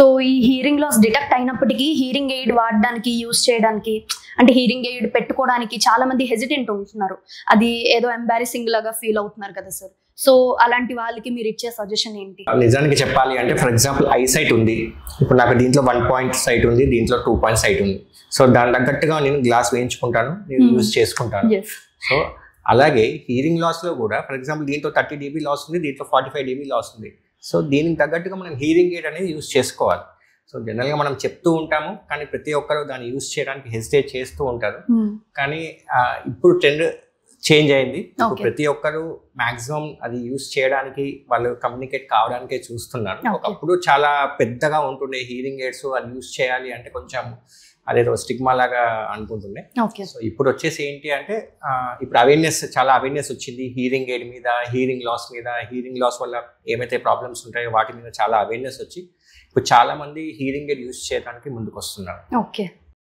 So ఈ hearing loss detect అయినప్పటికీ hearing aid వాడడానికి యూస్ చేయడానికి అంటే హీరింగ్ ఎయిడ్ పెట్టుకోవడానికి చాలా మంది హెజిటెంట్ ఉంటున్నారు. అది ఏదో ఎంబారసింగ్ లాగా ఫీల్ అవుతున్నారు కదా సార్. సో అలాంటి వాళ్ళకి మీరు ఇచ్చే సజెషన్ ఏంటి? నిజానికి చెప్పాలి అంటే ఫర్ ఎగ్జాంపుల్ ఐ సైట్ ఉంది, ఇప్పుడు నాకు దీంట్లో 1 పాయింట్ సైట్ ఉంది, దీంట్లో 2 పాయింట్ సైట్ ఉంది. సో దాని తగ్గట్టుగా నేను గ్లాస్ వేయించుకుంటాను, నేను యూజ్ చేసుకుంటాను. సో అలాగే హీరింగ్ లాస్లో కూడా ఫర్ ఎగ్జాంపుల్ దీంట్లో 30 dB లాస్ ఉంది, దీంట్లో 45 dB లాస్ ఉంది. సో దీనికి తగ్గట్టుగా మనం హీరింగ్ ఎయిడ్ అనేది యూజ్ చేసుకోవాలి. సో జనరల్గా మనం చెప్తూ ఉంటాము, కానీ ప్రతి ఒక్కరు దాన్ని యూజ్ చేయడానికి హెసిటేట్ చేస్తూ ఉంటారు. కానీ ఇప్పుడు ట్రెండ్ చేంజ్ అయింది. ప్రతి ఒక్కరు మాక్సిమం అది యూజ్ చేయడానికి, వాళ్ళు కమ్యూనికేట్ కావడానికే చూస్తున్నారు. ఒకప్పుడు చాలా పెద్దగా ఉంటుండే హీరింగ్ ఎయిడ్స్, అది యూజ్ చేయాలి అంటే కొంచెం అదేదో స్టిగ్మా లాగా అనుకుంటుండే. సో ఇప్పుడు వచ్చేసి ఏంటి అంటే ఇప్పుడు చాలా అవేర్నెస్ వచ్చింది హీరింగ్ ఎయిడ్ మీద, హీరింగ్ లాస్ మీద. హీరింగ్ లాస్ వల్ల ఏమైతే ప్రాబ్లమ్స్ ఉంటాయో వాటి మీద చాలా అవేర్నెస్ వచ్చి ఇప్పుడు చాలా మంది హీరింగ్ ఎయిడ్ యూజ్ చేయడానికి ముందుకు వస్తున్నారు. ఓకే.